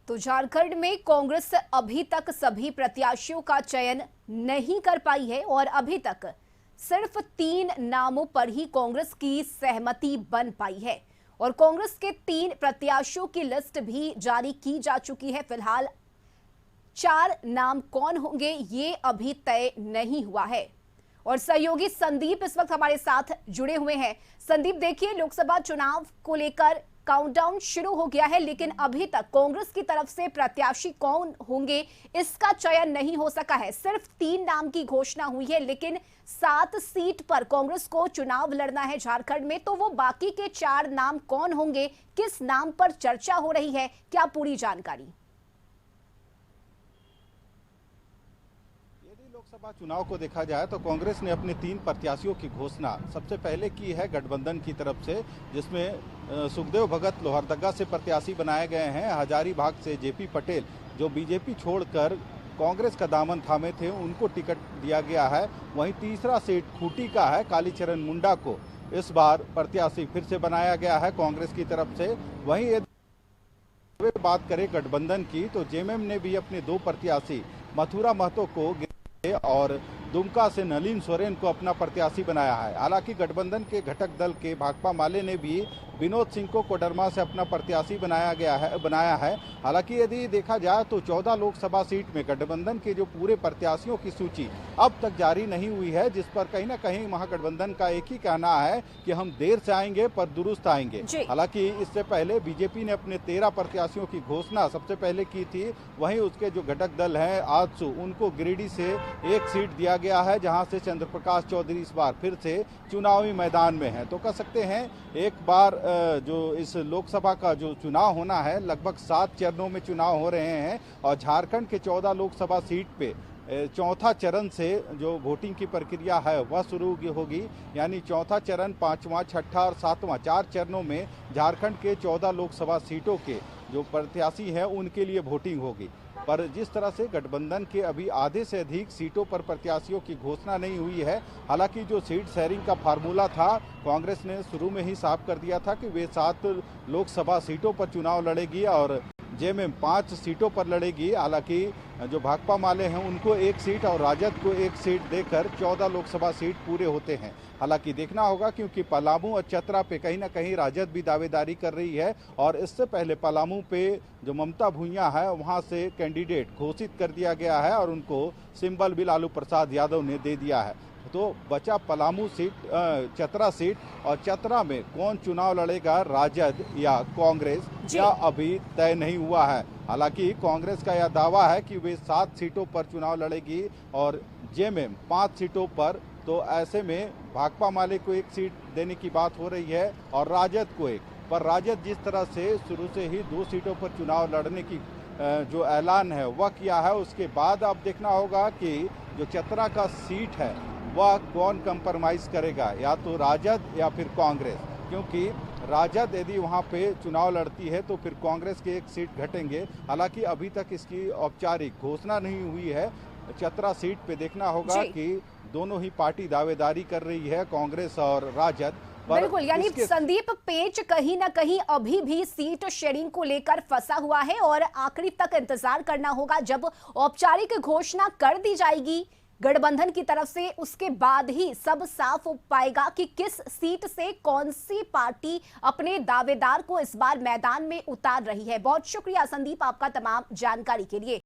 तो झारखंड में कांग्रेस अभी तक सभी प्रत्याशियों का चयन नहीं कर पाई है और अभी तक सिर्फ 3 नामों पर ही कांग्रेस की सहमति बन पाई है और कांग्रेस के 3 प्रत्याशियों की लिस्ट भी जारी की जा चुकी है। फिलहाल 4 नाम कौन होंगे ये अभी तय नहीं हुआ है और सहयोगी संदीप इस वक्त हमारे साथ जुड़े हुए हैं। संदीप, देखिए, लोकसभा चुनाव को लेकर काउंटडाउन शुरू हो गया है, लेकिन अभी तक कांग्रेस की तरफ से प्रत्याशी कौन होंगे इसका चयन नहीं हो सका है। सिर्फ 3 नाम की घोषणा हुई है, लेकिन 7 सीट पर कांग्रेस को चुनाव लड़ना है झारखंड में। तो वो बाकी के 4 नाम कौन होंगे, किस नाम पर चर्चा हो रही है, क्या पूरी जानकारी? लोकसभा चुनाव को देखा जाए तो कांग्रेस ने अपने 3 प्रत्याशियों की घोषणा सबसे पहले की है गठबंधन की तरफ से, जिसमें सुखदेव भगत लोहरदगा से प्रत्याशी बनाए गए हैं। हजारीबाग से जेपी पटेल, जो बीजेपी छोड़कर कांग्रेस का दामन थामे थे, उनको टिकट दिया गया है। वहीं तीसरा सीट खूंटी का है, कालीचरण मुंडा को इस बार प्रत्याशी फिर से बनाया गया है कांग्रेस की तरफ से। वहीं यदि बात करें गठबंधन की तो जेएमएम ने भी अपने 2 प्रत्याशी मथुरा महतो को और दुमका से नलिन सोरेन को अपना प्रत्याशी बनाया है। हालांकि गठबंधन के घटक दल के भाकपा माले ने भी विनोद सिंह को कोडरमा से अपना प्रत्याशी बनाया है। हालांकि यदि देखा जाए तो 14 लोकसभा सीट में गठबंधन के जो पूरे प्रत्याशियों की सूची अब तक जारी नहीं हुई है, जिस पर कहीं ना कहीं महागठबंधन का एक ही कहना है कि हम देर से आएंगे पर दुरुस्त आएंगे। हालांकि इससे पहले बीजेपी ने अपने 13 प्रत्याशियों की घोषणा सबसे पहले की थी। वहीं उसके जो घटक दल है आजसू, उनको गिरिडीह से 1 सीट दिया गया है, जहां से चंद्र प्रकाश चौधरी इस बार फिर से चुनावी मैदान में है। तो कह सकते हैं एक बार जो इस लोकसभा का जो चुनाव होना है, लगभग 7 चरणों में चुनाव हो रहे हैं और झारखंड के 14 लोकसभा सीट पे चौथा चरण से जो वोटिंग की प्रक्रिया है वह शुरू होगी। यानी चौथा चरण, 5वां, 6ठा और 7वां 4 चरणों में झारखंड के 14 लोकसभा सीटों के जो प्रत्याशी हैं उनके लिए वोटिंग होगी। पर जिस तरह से गठबंधन के अभी आधे से अधिक सीटों पर प्रत्याशियों की घोषणा नहीं हुई है। हालांकि जो सीट शेयरिंग का फार्मूला था, कांग्रेस ने शुरू में ही साफ कर दिया था कि वे 7 लोकसभा सीटों पर चुनाव लड़ेगी और जेएमएम 5 सीटों पर लड़ेगी। हालांकि जो भाकपा माले हैं उनको 1 सीट और राजद को 1 सीट देकर 14 लोकसभा सीट पूरे होते हैं। हालांकि देखना होगा, क्योंकि पलामू और चतरा पे कहीं ना कहीं राजद भी दावेदारी कर रही है और इससे पहले पलामू पे जो ममता भूइयां है वहां से कैंडिडेट घोषित कर दिया गया है और उनको सिंबल भी लालू प्रसाद यादव ने दे दिया है। तो बचा पलामू सीट, चतरा सीट, और चतरा में कौन चुनाव लड़ेगा, राजद या कांग्रेस, या अभी तय नहीं हुआ है। हालांकि कांग्रेस का यह दावा है कि वे 7 सीटों पर चुनाव लड़ेगी और जेएमएम 5 सीटों पर। तो ऐसे में भाकपा माले को 1 सीट देने की बात हो रही है और राजद को 1। पर राजद जिस तरह से शुरू से ही 2 सीटों पर चुनाव लड़ने की जो ऐलान है वह किया है, उसके बाद अब देखना होगा कि जो चतरा का सीट है वह कौन कंप्रोमाइज करेगा, या तो राजद या फिर कांग्रेस। क्योंकि राजद यदि वहां पे चुनाव लड़ती है तो फिर कांग्रेस के 1 सीट घटेंगे। हालांकि अभी तक इसकी औपचारिक घोषणा नहीं हुई है। चतरा सीट पे देखना होगा कि दोनों ही पार्टी दावेदारी कर रही है, कांग्रेस और राजद। बिल्कुल, यानी संदीप, पेच कहीं ना कहीं अभी भी सीट शेयरिंग को लेकर फंसा हुआ है और आखिरी तक इंतजार करना होगा। जब औपचारिक घोषणा कर दी जाएगी गठबंधन की तरफ से, उसके बाद ही सब साफ हो पाएगा कि किस सीट से कौन सी पार्टी अपने दावेदार को इस बार मैदान में उतार रही है। बहुत शुक्रिया संदीप आपका तमाम जानकारी के लिए।